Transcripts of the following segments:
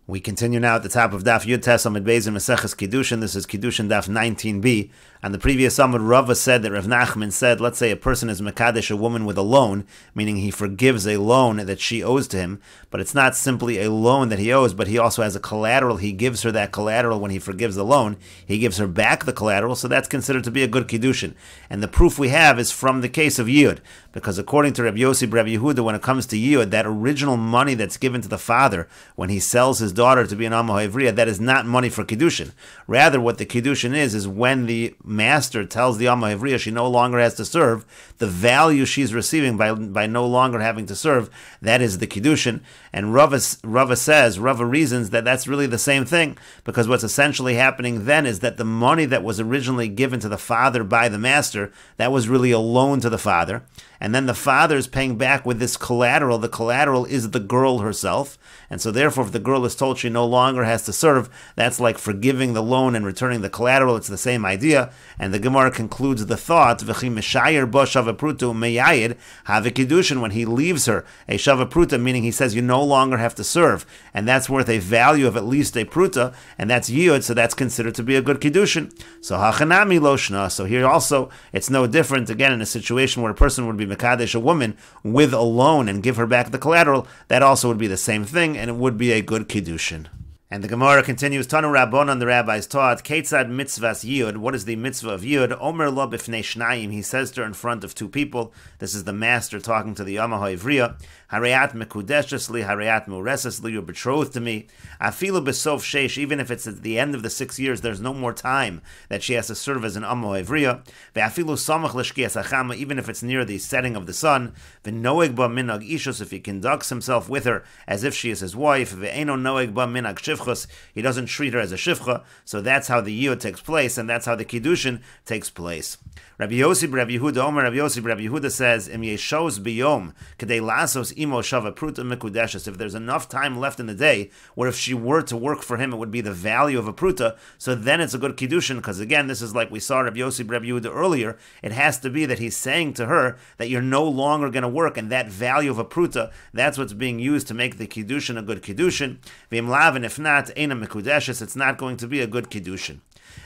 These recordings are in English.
We continue now at the top of Daf Yud Tes Amud Beis in Meseches Kiddushin. This is Kiddushin Daf 19b. On the previous Amud, Rava said that Rav Nachman said, let's say a person is Mekadesh a woman with a loan, meaning he forgives a loan that she owes to him, but it's not simply a loan that he owes, but he also has a collateral. He gives her that collateral when he forgives the loan. He gives her back the collateral, so that's considered to be a good Kiddushin. And the proof we have is from the case of Yud, because according to Rabbi Yossi Rabbi Yehuda, when it comes to Yud, that original money that's given to the father when he sells his daughter to be an Amma Ha'ivriya, that is not money for Kiddushin. Rather, what the Kiddushin is when the master tells the Amma Ha'ivriya she no longer has to serve, the value she's receiving by no longer having to serve, that is the Kiddushin. And Rava reasons that that's really the same thing, because what's essentially happening then is that the money that was originally given to the father by the master, that was really a loan to the father. And then the father is paying back with this collateral. The collateral is the girl herself. And so therefore, if the girl is told she no longer has to serve, that's like forgiving the loan and returning the collateral. It's the same idea. And the Gemara concludes the thought, V'chi meshayer bo shavapruta meyayid have Kiddushin, when he leaves her a shavapruta, meaning he says you no longer have to serve. And that's worth a value of at least a pruta, and that's yud, so that's considered to be a good Kiddushin. So hachanami loshna. So here also, it's no different, again, in a situation where a person would be Mekadesh a woman with a loan and give her back the collateral, that also would be the same thing, and it would be a good Kiddushin. And the Gemara continues, Tanu Rabbanon, the rabbis taught, Ketzad mitzvahs yud, what is the mitzvah of yud? Omer lo b'fnei shnayim, he says to her in front of two people. This is the master talking to the Amma Ha'ivriya. Harayat mekudeshes li, harayat mureses li, you're betrothed to me. Afilu b'sof sheish, even if it's at the end of the 6 years, there's no more time that she has to serve as an Amma Ha'ivriya. Ve'afilu samach l'shkias hachama, even if it's near the setting of the sun. Ve'noeg ba minag ishus, if he conducts himself with her as if she is his wife. Ve'eno noeg ba minag shivchus, he doesn't treat her as a shivcha. So that's how the yud takes place, and that's how the Kiddushin takes place. Rabbi Yossi Rabbi Yehuda Omer, Rabbi Yossi Rabbi Yehuda says, Im yeshos biyom kedei lasos imo shava pruta mekudeshes. If there's enough time left in the day where if she were to work for him, it would be the value of a pruta, so then it's a good Kiddushin, because again, this is like we saw Rabbi Yossi Rabbi Yehuda earlier. It has to be that he's saying to her that you're no longer going to work, and that value of a pruta, that's what's being used to make the Kiddushin a good Kiddushin. V'im lav, and if not, eina mekudeshes, it's not going to be a good Kiddushin.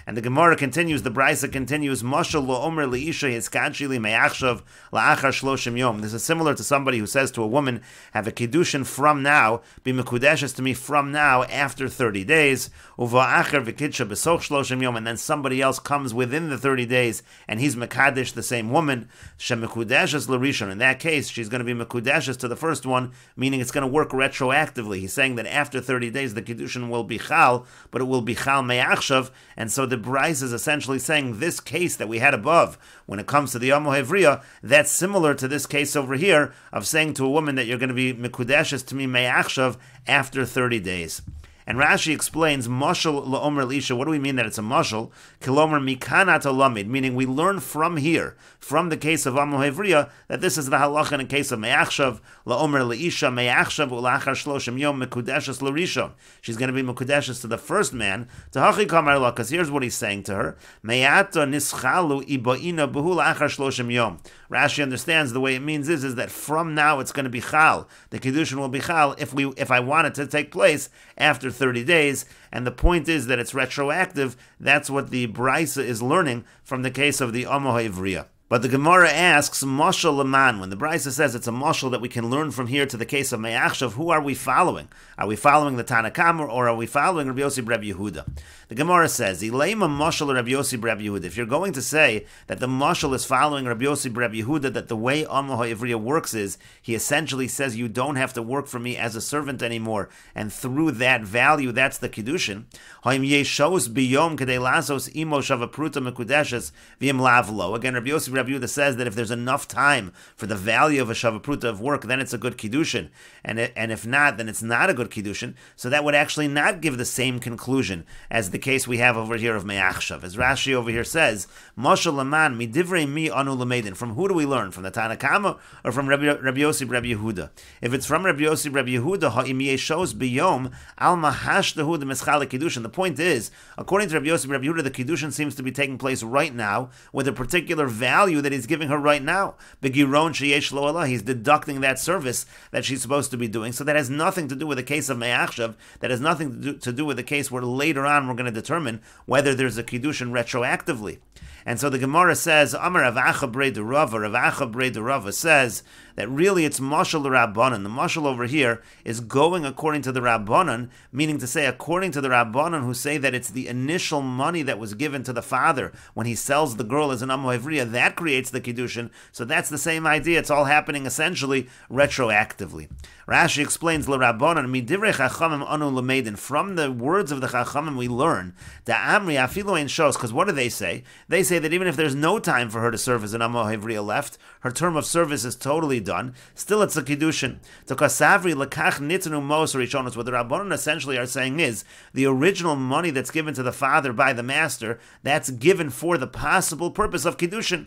And the Gemara continues, the Brisa continues, Mashal lo omer liisha hiskadshi li me'achshav la'achar shloshim yom. This is similar to somebody who says to a woman, have a Kiddushin from now, be mekudeshes to me from now after 30 days, uva'achar v'kidsha b'soch shloshim yom, and then somebody else comes within the 30 days, and he's mekadesh the same woman, shemekudeshes l'rishon. In that case, she's going to be mekudeshes to the first one, meaning it's going to work retroactively. He's saying that after 30 days, the Kiddushin will be chal, but it will be chal me'achshav, and so the Bryce is essentially saying this case that we had above, when it comes to the Amma Ha'ivriya, that's similar to this case over here of saying to a woman that you're going to be mekudeshes to me me'achshav after 30 days. And Rashi explains, Mashal la'omer l'isha, what do we mean that it's a mashal? Kilomer mikanat alamid, meaning we learn from here, from the case of Amma Ha'ivriya, that this is the halacha in the case of me'achshav, la'omer l'isha, me'achshav u'lachar shloshim yom mekudeshes l'rishon. She's going to be mekudeshes to the first man, to hachi kamar la, because here's what he's saying to her, me'ata nischalu iba'ina buhu la'achar shloshim yom. Rashi understands the way it means is that from now it's going to be chal. The Kiddushin will be chal if I want it to take place after 30 days. And the point is that it's retroactive. That's what the Brisa is learning from the case of the Amma Ha'ivriya. But the Gemara asks, Mashal Laman, when the Brisa says it's a mashal that we can learn from here to the case of Me'achshav, who are we following? Are we following the Tanakh, or are we following Rabbi Yossi Rabbi Yehuda? The Gemara says, Ileima mashal Rabbi Yossi Rabbi Yehuda. If you're going to say that the mashal is following Rabbi Yossi Rabbi Yehuda, that the way Amma Ha'ivriya works is, he essentially says you don't have to work for me as a servant anymore, and through that value, that's the Kiddushin. Ha'im yeshos biyom kedei lasos imo shavapruta mekudeshes v'im lavlo. Again, Rabbi Yossi Rabbi Yehuda says that if there's enough time for the value of a shavapruta of work, then it's a good Kiddushin. And if not, then it's not a good Kiddushin. So that would actually not give the same conclusion as the case we have over here of Me'achshav. As Rashi over here says, Mashal Laman midivrei mi anu lamedin. From who do we learn? From the Tanakh or from Rabbi Yossi Rabbi Yehuda? If it's from Rabbi Yossi Rabbi Yehuda, ha'im yeshos biyom al mahashtahu the mischal Kiddushin. The point is, according to Rabbi Yossi Rabbi Yehuda, the Kiddushin seems to be taking place right now with a particular value value that he's giving her right now. Begiron sheyesh lo Allah, he's deducting that service that she's supposed to be doing. So that has nothing to do with the case of me'achshav. That has nothing to do with the case where later on we're going to determine whether there's a kiddushin retroactively. And so the Gemara says, Amar Rav Acha Brei de Rava, Rav Acha Brei de Rava says that really it's mashal Rabbanan. The mashal over here is going according to the Rabbanan, meaning to say according to the Rabbanan who say that it's the initial money that was given to the father when he sells the girl as an Amo Ivriya, that creates the Kiddushin. So that's the same idea. It's all happening essentially retroactively. Rashi explains L'Rabbanan, Midivrei Chachamim anu l'meidin. From the words of the Chachamim we learn, Da'amri afilu ein shos, because what do they say? They say that even if there's no time for her to serve as an Amo Ivriya left, her term of service is totally done, still it's a Kiddushin. To kasavri lekach nitnu mos rishonos. What the Rabbanan essentially are saying is, the original money that's given to the father by the master, that's given for the possible purpose of Kiddushin.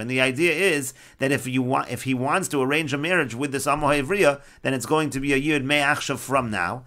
And the idea is that if he wants to arrange a marriage with this Amo Ivriya, then it's going to be a Yud Me'achshav from now.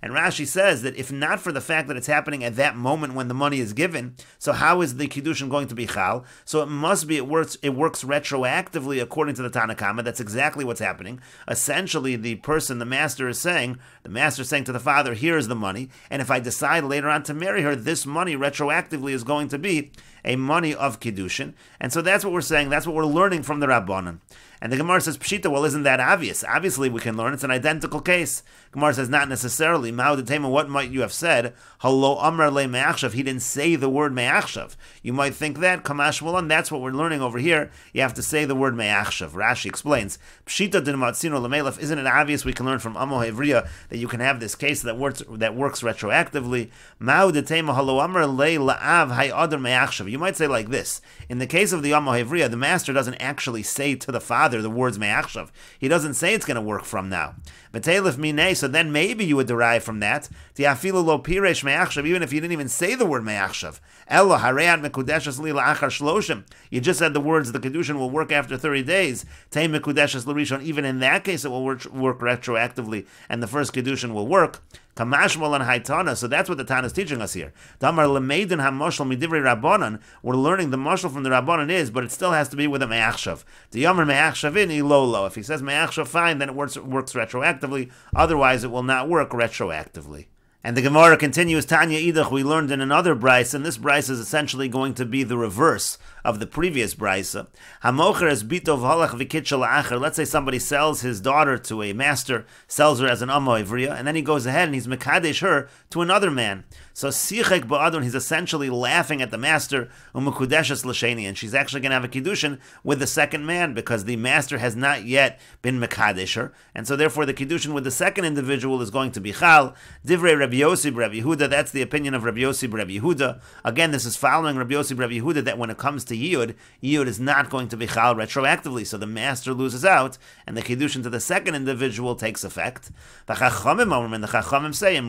And Rashi says that if not for the fact that it's happening at that moment when the money is given, so how is the Kiddushin going to be Chal? So it must be, it works retroactively according to the Tanna Kama. That's exactly what's happening. Essentially, the master is saying to the father, here is the money, and if I decide later on to marry her, this money retroactively is going to be a money of Kiddushin. And so that's what we're saying, that's what we're learning from the Rabbanan. And the Gemara says, Pshita, well, isn't that obvious? Obviously, we can learn. It's an identical case. Gemara says, not necessarily. Ma'udetema, what might you have said? Halo amar le me'achshav. He didn't say the word me'achshav. You might think that, Kamash Malan, that's what we're learning over here. You have to say the word me'achshav. Rashi explains, Pshita din matzino le'melef. Isn't it obvious we can learn from Amo Ivriya that you can have this case that works retroactively? Ma'udetema halo amar le la'av hayadar me'achshav. You might say like this. In the case of the Amo Ivriya, the master doesn't actually say to the father the words me'achshav. He doesn't say it's going to work from now. B'teilif minei, so then maybe you would derive from that, ti'afilu lo piresh me'achshav, even if you didn't even say the word me'achshav. Elo hareat mekudeshes li la'achar shloshim. You just said the words, the Kiddushin will work after 30 days. Tei mekudeshes l'rishon. Even in that case, it will work retroactively, and the first Kiddushin will work. Kamashmal and Haitana, so that's what the Tana is teaching us here. Damar lemeidin hamoshel midivrei Rabbanan. We're learning the moshel from the Rabbanan is, but it still has to be with a me'achshav. The yomer me'achshavin ilolo. If he says me'achshav, fine, then it works retroactively. Otherwise, it will not work retroactively. And the Gemara continues, Tanya Idach, we learned in another brisa, and this brisa is essentially going to be the reverse of the previous brisa. Hamocher es bitov halach v'kitshel acher. Let's say somebody sells his daughter to a master, sells her as an Amo Ivriya, and then he goes ahead and he's mekadesh her to another man. So sichek ba'adon, he's essentially laughing at the master, umekudeshes l'sheni, and she's actually going to have a kiddushin with the second man because the master has not yet been mekadesh her, and so therefore the kiddushin with the second individual is going to be chal. Divrei Rabbi Yossi Rabbi Yehuda, that's the opinion of Rabbi Yossi Rabbi Yehuda. Again, this is following Rabbi Yossi Rabbi Yehuda that when it comes to Yud is not going to be chal retroactively, so the master loses out, and the kiddushin to the second individual takes effect. The Chachamim say,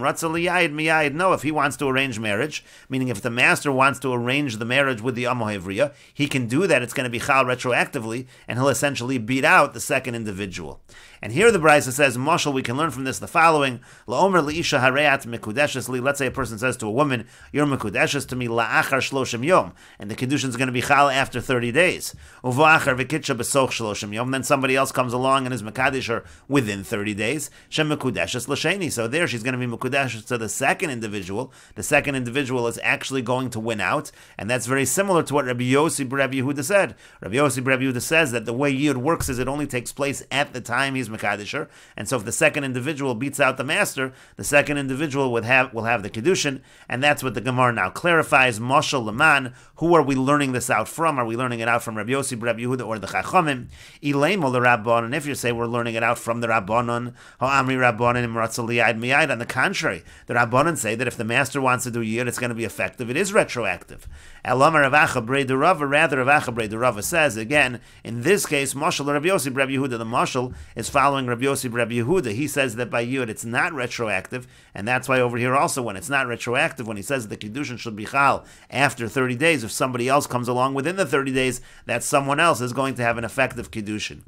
no, if he wants to arrange marriage, meaning if the master wants to arrange the marriage with the Amo Ivriya, he can do that, it's going to be chal retroactively, and he'll essentially beat out the second individual. And here the Brisa says, Mashal, we can learn from this the following, La'omer li'isha hareat mekudeshes li, let's say a person says to a woman, you're mekudeshes to me la'achar shloshim yom, and the kiddushin is going to be chal after 30 days. Uva'achar v'kitcha b'soch shloshim yom, then somebody else comes along and is mekadesh her within 30 days, shem mekudeshes l'sheni, so there she's going to be mekudeshes to the second individual. The second individual is actually going to win out, and that's very similar to what Rabbi Yossi Rabbi Yehuda said. Rabbi Yossi Rabbi Yehuda says that the way Yud works is it only takes place at the time he's mekadesher, and so if the second individual beats out the master, the second individual will have the kiddushin, and that's what the Gemara now clarifies. Moshel Laman, who are we learning this out from? Are we learning it out from Rabbi Yossi Rabbi Yehuda or the Chachamim? Ileimo the Rabbanon. If you say we're learning it out from the Rabbanon, Ha'amri Rabbanon imratzal liyad miyad. On the contrary, the Rabbanon say that if the master wants to do Yid, it's going to be effective. It is retroactive. Elamar Rav Acha Brei de Rava, rather Rav Acha Brei de Rava says, again, in this case, Moshel Rabbi Yossi Rabbi Yehuda, the Moshel is following Rabbi Yossi Rabbi Yehuda. He says that by Yud it's not retroactive, and that's why over here also when it's not retroactive, when he says the Kiddushin should be chal after 30 days, if somebody else comes along within the 30 days, that someone else is going to have an effective Kiddushin.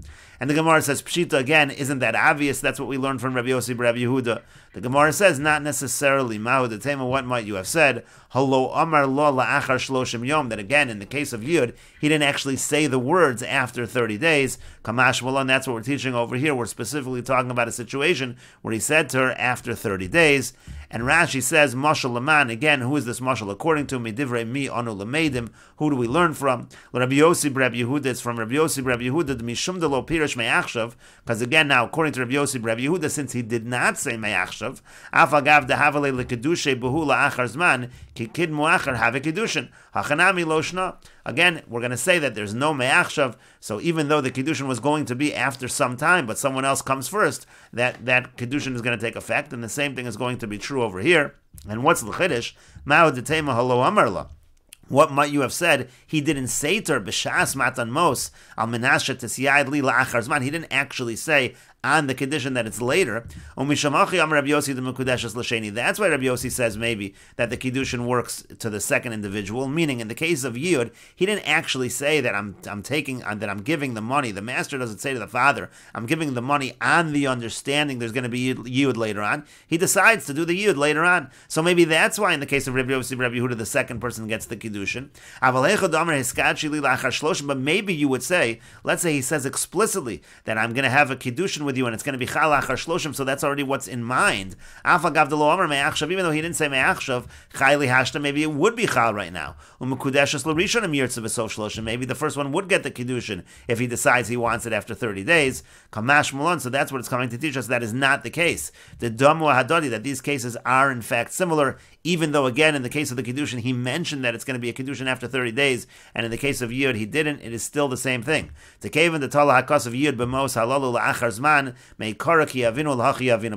And the Gemara says, Pshita, again, isn't that obvious? That's what we learned from Rabbi Yossi Rabbi Yehuda. The Gemara says, not necessarily. Mahu detema, what might you have said? Halo amar lo la'achar shloshim yom. That again, in the case of Yud, he didn't actually say the words after 30 days. Kamash malon, that's what we're teaching over here. We're specifically talking about a situation where he said to her after 30 days. And Rashi says, Mashal Laman, again, who is this Mashal according to? Midivrei mi anu lamedim. Who do we learn from? Rabbi Yossi Rabbi Yehuda, it's from Rabbi Yossi Rabbi Yehuda, mishum de lo pirish me'achshav, because again, now, according to Rabbi Yossi Rabbi Yehuda, since he did not say me'achshav, af agav dehavale lekidushe behu la'achar zman, ki kid mu'achar have a kiddushin, hachanami lo shna. Again, we're going to say that there's no me'achshav, so even though the kiddushin was going to be after some time, but someone else comes first, that kiddushin is going to take effect, and the same thing is going to be true over here. And what's l'chiddush? Ma'u detema halo amarla. What might you have said? He didn't say to her, b'shas matan mos, al menashe tesiyad li la'achar zman. He didn't actually say, on the condition that it's later. That's why Rabbi Yossi says maybe that the Kiddushin works to the second individual, meaning in the case of Yud, he didn't actually say that I'm giving the money. The master doesn't say to the father, I'm giving the money on the understanding there's going to be Yud later on. He decides to do the Yud later on. So maybe that's why in the case of Rabbi Yossi, Rabbi Yehuda, the second person gets the Kiddushin. But maybe you would say, let's say he says explicitly that I'm going to have a Kiddushin with you, and it's going to be chal achar shloshim, so that's already what's in mind. Even though he didn't say me'achshav, chayli hashta, maybe it would be chal right now. Maybe the first one would get the kiddushin if he decides he wants it after 30 days. Kamash malon, so that's what it's coming to teach us. That is not the case. The damu hadadi, that these cases are in fact similar, even though again in the case of the kiddushin he mentioned that it's going to be a kiddushin after 30 days, and in the case of Yud he didn't. It is still the same thing. To cave in the tala hakas of Yud b'mos halalu la'achar zman,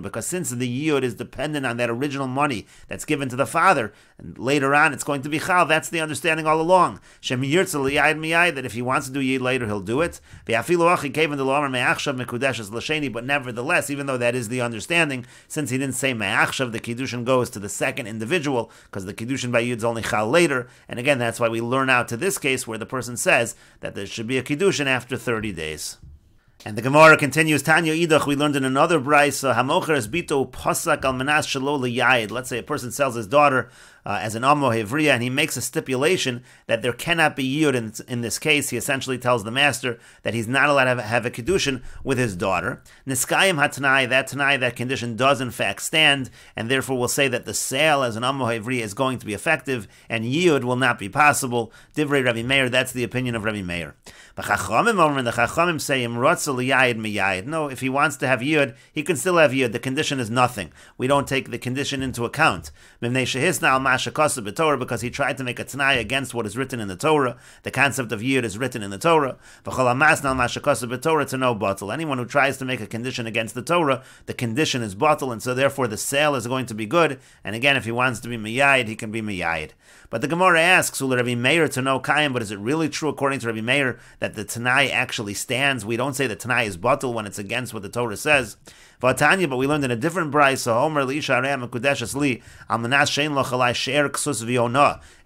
because since the Yud is dependent on that original money that's given to the father, and later on it's going to be chal, that's the understanding all along. That if he wants to do Yid later, he'll do it. But nevertheless, even though that is the understanding, since he didn't say me'achshav, the kiddushin goes to the second individual, because the kiddushin by Yid is only chal later. And again, that's why we learn out to this case where the person says that there should be a kiddushin after 30 days. And the Gemara continues, Tanya Idach, we learned in another brayso, Hamocher es bito pasak al manas shelo liyayid. Let's say a person sells his daughter as an Ammo Hevriya, and he makes a stipulation that there cannot be Yud in this case. He essentially tells the master that he's not allowed to have a Kiddushin with his daughter. Niskayim hatanai, that condition does in fact stand, and therefore we'll say that the sale as an Ammo Hevriya is going to be effective, and Yud will not be possible. Divrei Rabbi Meir, that's the opinion of Rabbi Meir. The Chachamim say, no, if he wants to have Yud, he can still have Yud. The condition is nothing. We don't take the condition into account. Because he tried to make a Tanai against what is written in the Torah. The concept of Yud is written in the Torah. To no bottle. Anyone who tries to make a condition against the Torah, the condition is bottle, and so therefore the sale is going to be good. And again, if he wants to be miyayid, he can be miyayid. But the Gemara asks, will Rabbi Meir to know Kayim, but is it really true according to Rabbi Meir that the Tanai actually stands? We don't say the Tanai is bottle when it's against what the Torah says. But we learned in a different brayso,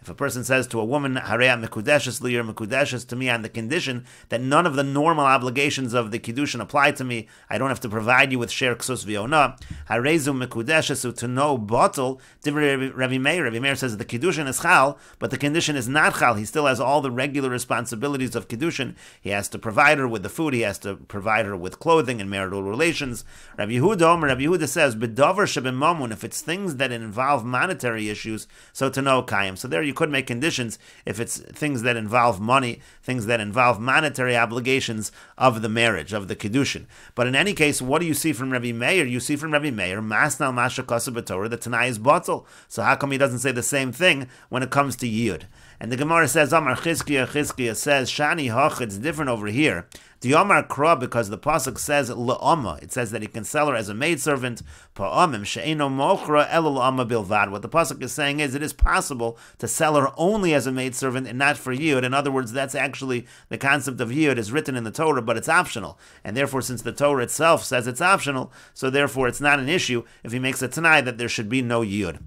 if a person says to a woman, Hareya Mekudeshes li, or Mekudeshes to me, on the condition that none of the normal obligations of the Kiddushin apply to me, I don't have to provide you with Sher Ksus V'Yona, Harezu Mekudeshes, to no bottle, Rabbi Meir says the Kiddushin is Chal, but the condition is not Chal. He still has all the regular responsibilities of Kiddushin. He has to provide her with the food, he has to provide her with clothing and marital relations. Rabbi Yehuda says, B'davar sheb'mamun, if it's things that involve monetary issues, so to no Kayim. So there you could make conditions if it's things that involve money, things that involve monetary obligations of the marriage, of the Kiddushin. But in any case, what do you see from Rabbi Meir? You see from Rabbi Meir, Masnal Masha Kasa B'Torah, the Tanai is bottle. So how come he doesn't say the same thing when it comes to Yud? And the Gemara says, Amar Chizkiya says, Shani Hoch, it's different over here. The Omar Kra, because the pasuk says La'ama, it says that he can sell her as a maidservant. Pa'amim she'eno mochra el La'ama bilvad. What the pasuk is saying is it is possible to sell her only as a maidservant and not for Yud. In other words, that's actually the concept of Yud is written in the Torah, but it's optional. And therefore, since the Torah itself says it's optional, so therefore it's not an issue if he makes a Tanai that there should be no Yud.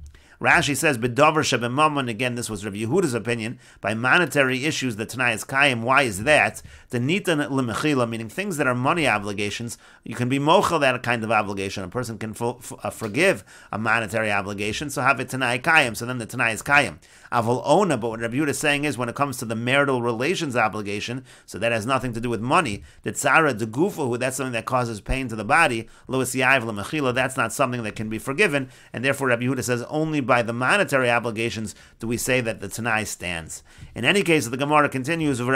Rashi says, B'davar sheb'mammon, again, this was Rabbi Yehuda's opinion, by monetary issues, the Tanai is Kayim. Why is that? The nitan lemechila, meaning things that are money obligations, you can be mochel that kind of obligation. A person can forgive a monetary obligation, so have it tanai kayim, so then the tanai is kayim. Avol ona, but what Rabbi Yehuda is saying is when it comes to the marital relations obligation, so that has nothing to do with money, the tzara de gufu, that's something that causes pain to the body, lois yav lemechila, that's not something that can be forgiven, and therefore Rabbi Yehuda says only by the monetary obligations do we say that the tanai stands. In any case, the Gemara continues, what do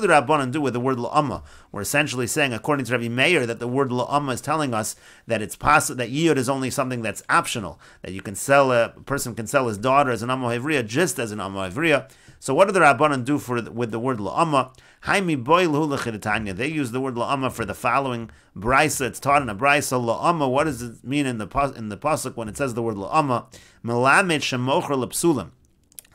the Rabbanan do with the word la'ama? We're essentially saying, according to Rabbi Meir, that the word la'ama is telling us that it's possible that yiyud is only something that's optional, that you can sell, a person can sell his daughter as an amo hevriya just as an amo hevriya. So what do the Rabbanan do with the word la'ama? They use the word la'ama for the following brisa. It's taught in a brisa. La'ama, what does it mean in the pasuk when it says the word la'ama? Melamed shemocher lepsulim.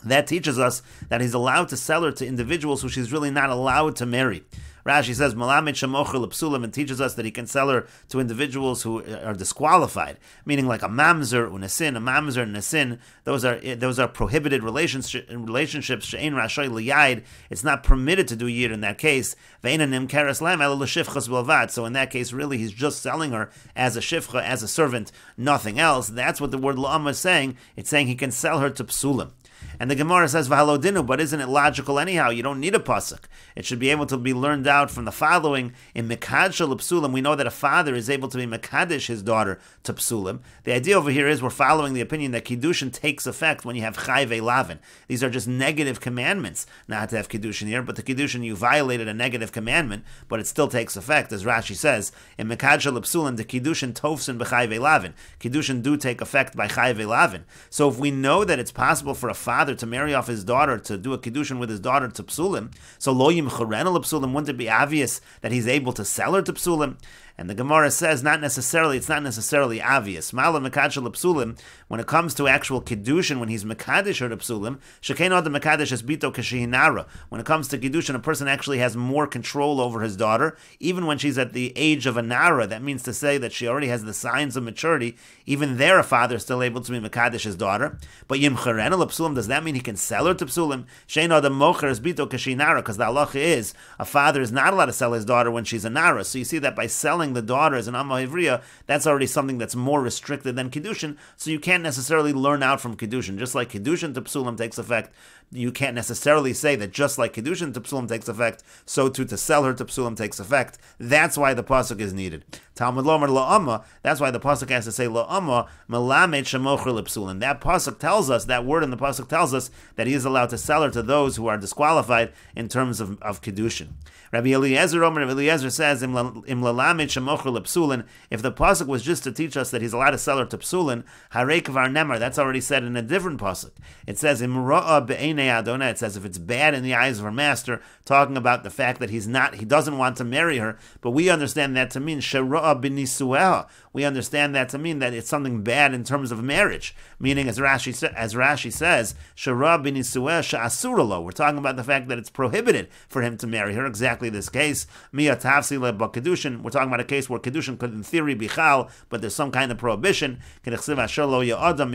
That teaches us that he's allowed to sell her to individuals who she's really not allowed to marry. Rashi says, Malamed Shemocher L'Psulim, and teaches us that he can sell her to individuals who are disqualified, meaning like a mamzer, unasin, a mamzer and a sin. Those are prohibited relationships. She'ein Rashai L'Yaid. It's not permitted to do yid in that case. Ve'enanim Keres Lam Ela L'Shifchas Bilvad. So in that case, really, he's just selling her as a shifcha, as a servant, nothing else. That's what the word La'ama is saying. It's saying he can sell her to Psulim. And the Gemara says, V'halodinu, but isn't it logical anyhow? You don't need a pasuk. It should be able to be learned out from the following. In Mekadsha L'Psulim, we know that a father is able to be Mekadesh his daughter to Psulim. The idea over here is we're following the opinion that Kiddushin takes effect when you have Chayve Lavin. These are just negative commandments not to have Kiddushin here, but the Kiddushin, you violated a negative commandment, but it still takes effect, as Rashi says. In Mekadsha L'Psulim, the Kiddushin tofsin b'Chayve Lavin. Kiddushin do take effect by Chayve Lavin. So if we know that it's possible for a father to marry off his daughter, to do a kiddushin with his daughter to psulim, so lo yimchorena l'psulim, wouldn't it be obvious that he's able to sell her to psulim? And the Gemara says, it's not necessarily obvious. Mala mekadesh l'psulim, when it comes to actual kiddushin, when he's mekadesh her to psulim, shekein ad mekadesh es bito kashihinara. When it comes to kiddushin, a person actually has more control over his daughter, even when she's at the age of a nara. That means to say that she already has the signs of maturity. Even there, a father is still able to be mekadesh his daughter. But yimchorena l'psulim, does that mean he can sell her to psulim? Shekein ad mocher es bito kashihinara, because the halacha is a father is not allowed to sell his daughter when she's a nara. So you see that by selling the daughter as an Amma Hivriya, that's already something that's more restricted than Kiddushin, so you can't necessarily learn out from Kiddushin. Just like Kiddushin to Psulim takes effect, you can't necessarily say that just like Kiddushin to Psulim takes effect, so too to sell her to Psulim takes effect. That's why the pasuk is needed. Talmud Lomer La'ama, that's why the pasuk has to say La'ama, Melamed Shemocher L'Psulim. That pasuk tells us, that word in the pasuk tells us that he is allowed to sell her to those who are disqualified in terms of Kiddushin. Rabbi Eliezer says, Im Lalamed Shemocher L'Psulin, if the pasuk was just to teach us that he's allowed to sell her to Psulin, Harei Kvar Nemar, that's already said in a different pasuk. It says, Im Ra'a Be'enei Adonai, it says if it's bad in the eyes of her master, talking about the fact that he doesn't want to marry her, but we understand that to mean Shera'a B'nisueha. We understand that to mean that it's something bad in terms of marriage, meaning as Rashi says, Shera'a B'nisueha Sha'asuralo. We're talking about the fact that it's prohibited for him to marry her, exactly this case. Mia Tafsila B'Kedushin, we're talking about a case where Kedushin could in theory be chal, but there's some kind of prohibition. Like it says Asher Lo Ya'adam,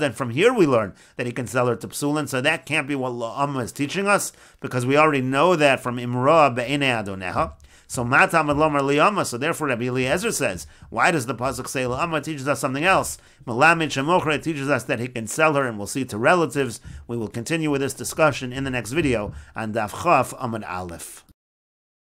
and from here we learn that he can sell her to Psulin, so that can't be what La'ama is teaching us, because we already know that from Imra Be'enei Adoneha. So Matam Lomer Liyama, so therefore Rabbi Eliezer says, why does the pasuk say La'ama? It teaches us something else. Malamed Shemocher, it teaches us that he can sell her, and we'll see to relatives. We will continue with this discussion in the next video on Daf Chaf Amud Aleph.